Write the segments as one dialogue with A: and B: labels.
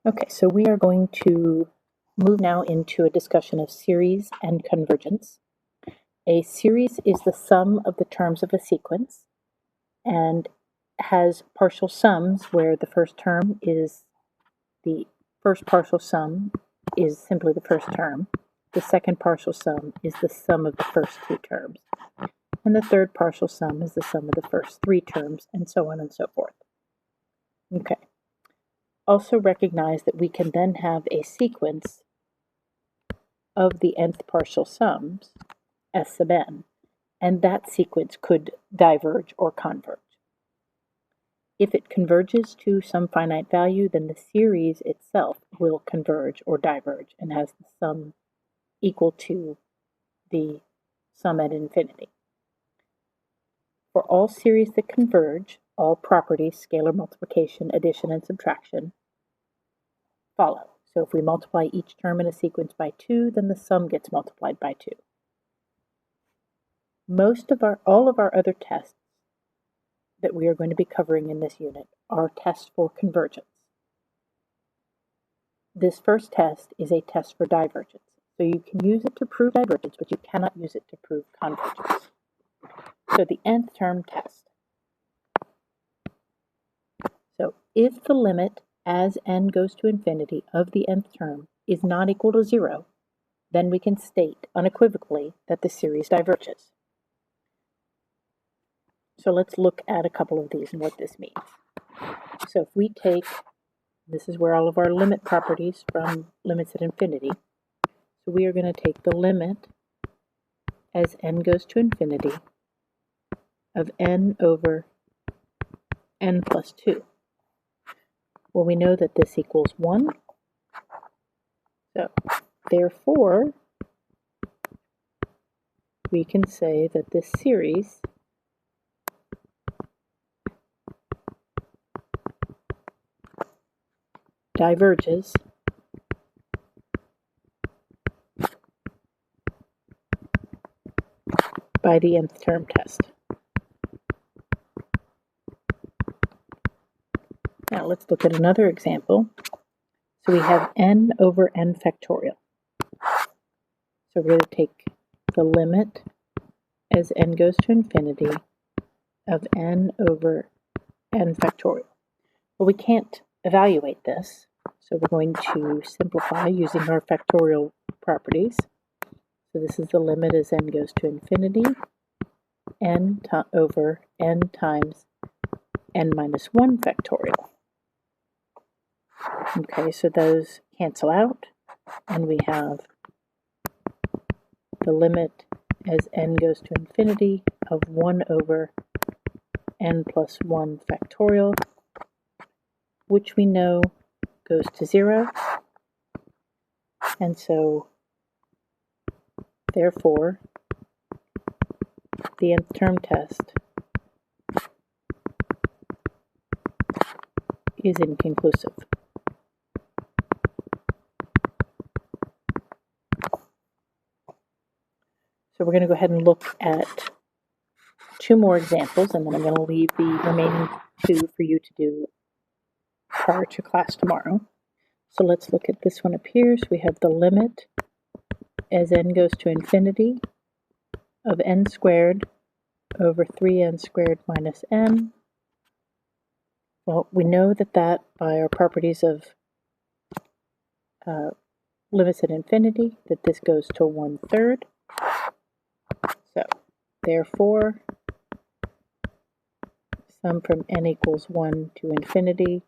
A: Okay, so we are going to move now into a discussion of series and convergence. A series is the sum of the terms of a sequence and has partial sums where the first term is the first partial sum is simply the first term. The second partial sum is the sum of the first two terms. And the third partial sum is the sum of the first three terms, and so on and so forth. Okay. Also recognize that we can then have a sequence of the nth partial sums, S sub n, and that sequence could diverge or converge. If it converges to some finite value, then the series itself will converge or diverge and has the sum equal to the sum at infinity. For all series that converge, all properties, scalar multiplication, addition, and subtraction, follow. So if we multiply each term in a sequence by 2, then the sum gets multiplied by 2. All of our other tests that we are going to be covering in this unit are tests for convergence. This first test is a test for divergence. So you can use it to prove divergence, but you cannot use it to prove convergence. So the nth term test. So if the limit as n goes to infinity of the nth term is not equal to 0, then we can state unequivocally that the series diverges. So let's look at a couple of these and what this means. So if we take, this is where all of our limit properties from limits at infinity. So we are going to take the limit as n goes to infinity of n over n plus 2. Well, we know that this equals 1. So therefore, we can say that this series diverges by the nth term test. Now let's look at another example. So we have n over n factorial. So we're going to take the limit as n goes to infinity of n over n factorial. Well, we can't evaluate this, so we're going to simplify using our factorial properties. So this is the limit as n goes to infinity, n over n times n minus 1 factorial. Okay, so those cancel out, and we have the limit as n goes to infinity of 1 over n plus 1 factorial, which we know goes to 0, and so therefore the nth term test is inconclusive. So we're going to go ahead and look at 2 more examples, and then I'm going to leave the remaining 2 for you to do prior to class tomorrow. So let's look at this one up here. So we have the limit as n goes to infinity of n squared over 3n squared minus n. Well, we know that by our properties of limits at infinity, that this goes to 1/3. So therefore, sum from n equals 1 to infinity,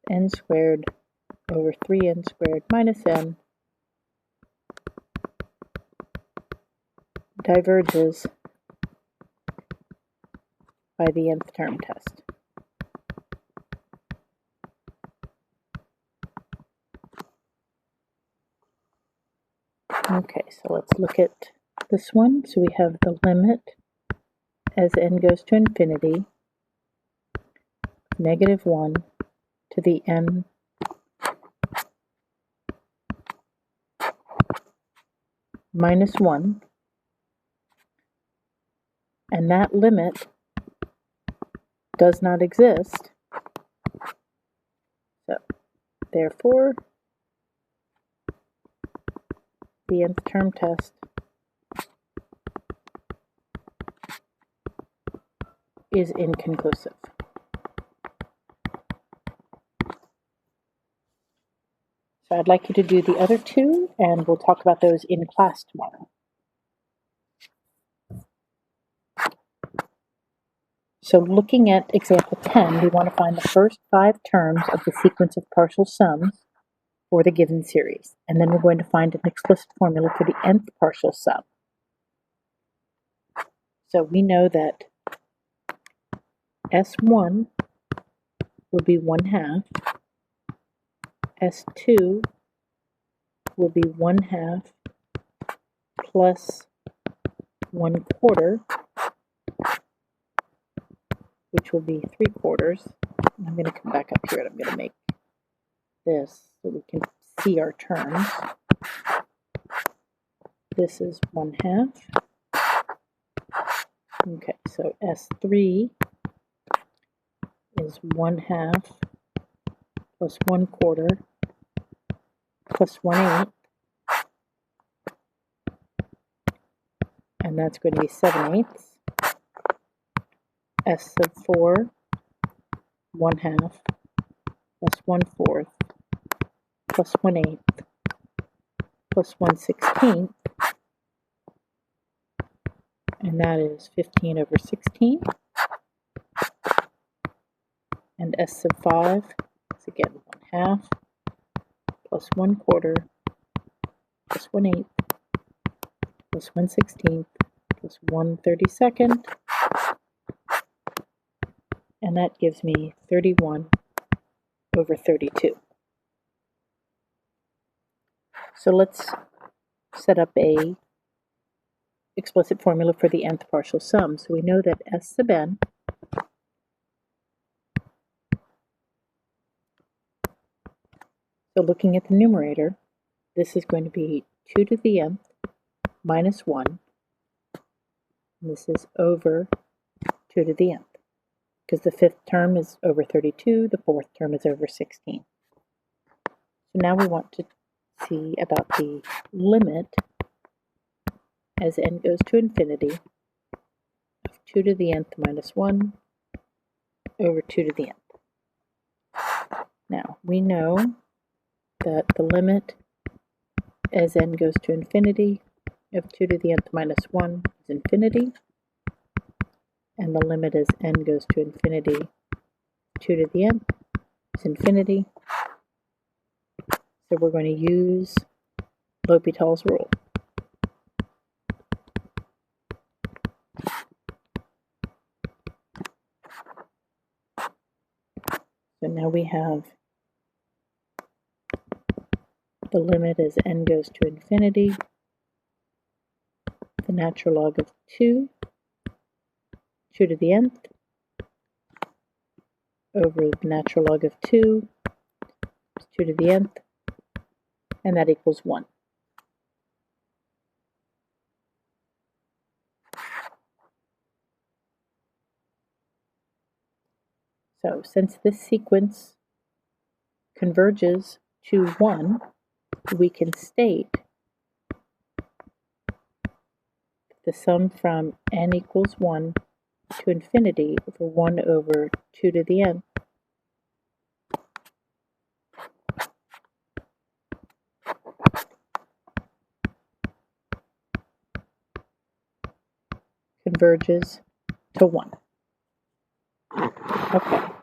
A: n squared over 3n squared minus n diverges by the nth term test. Okay, so let's look at this one. So we have the limit as n goes to infinity, -1 to the n minus 1, and that limit does not exist. So Therefore, the nth term test is inconclusive. So I'd like you to do the other two, and we'll talk about those in class tomorrow. So looking at example 10, we want to find the first 5 terms of the sequence of partial sums for the given series. And then we're going to find an explicit formula for the nth partial sum. So we know that S1 will be 1/2, S2 will be 1/2 plus 1/4, which will be 3/4. And I'm going to come back up here and I'm going to make this so we can see our terms. This is 1/2. Okay, so S3 is 1/2 plus 1/4 plus 1/8, and that's going to be 7/8. S sub 4, 1/2 plus 1/4 plus 1/8 plus 1/16, and that is 15/16. And S sub 5 is again 1/2 plus 1/4 plus 1/8 plus 1/16 plus 1/32, and that gives me 31/32. So let's set up a explicit formula for the nth partial sum. So we know that S sub n So looking at the numerator, this is going to be 2 to the nth minus 1. And this is over 2 to the nth, because the 5th term is over 32, the 4th term is over 16. So now we want to see about the limit as n goes to infinity of 2 to the nth minus 1 over 2 to the nth. Now, we know that the limit as n goes to infinity of 2 to the nth minus 1 is infinity, and the limit as n goes to infinity 2 to the nth is infinity. So we're going to use L'Hopital's rule. So now we have the limit as n goes to infinity, the natural log of 2 to the nth, over the natural log of 2 is 2 to the nth, and that equals 1. So since this sequence converges to 1, we can state the sum from n equals 1 to infinity over 1 over 2 to the nth converges to 1. Okay.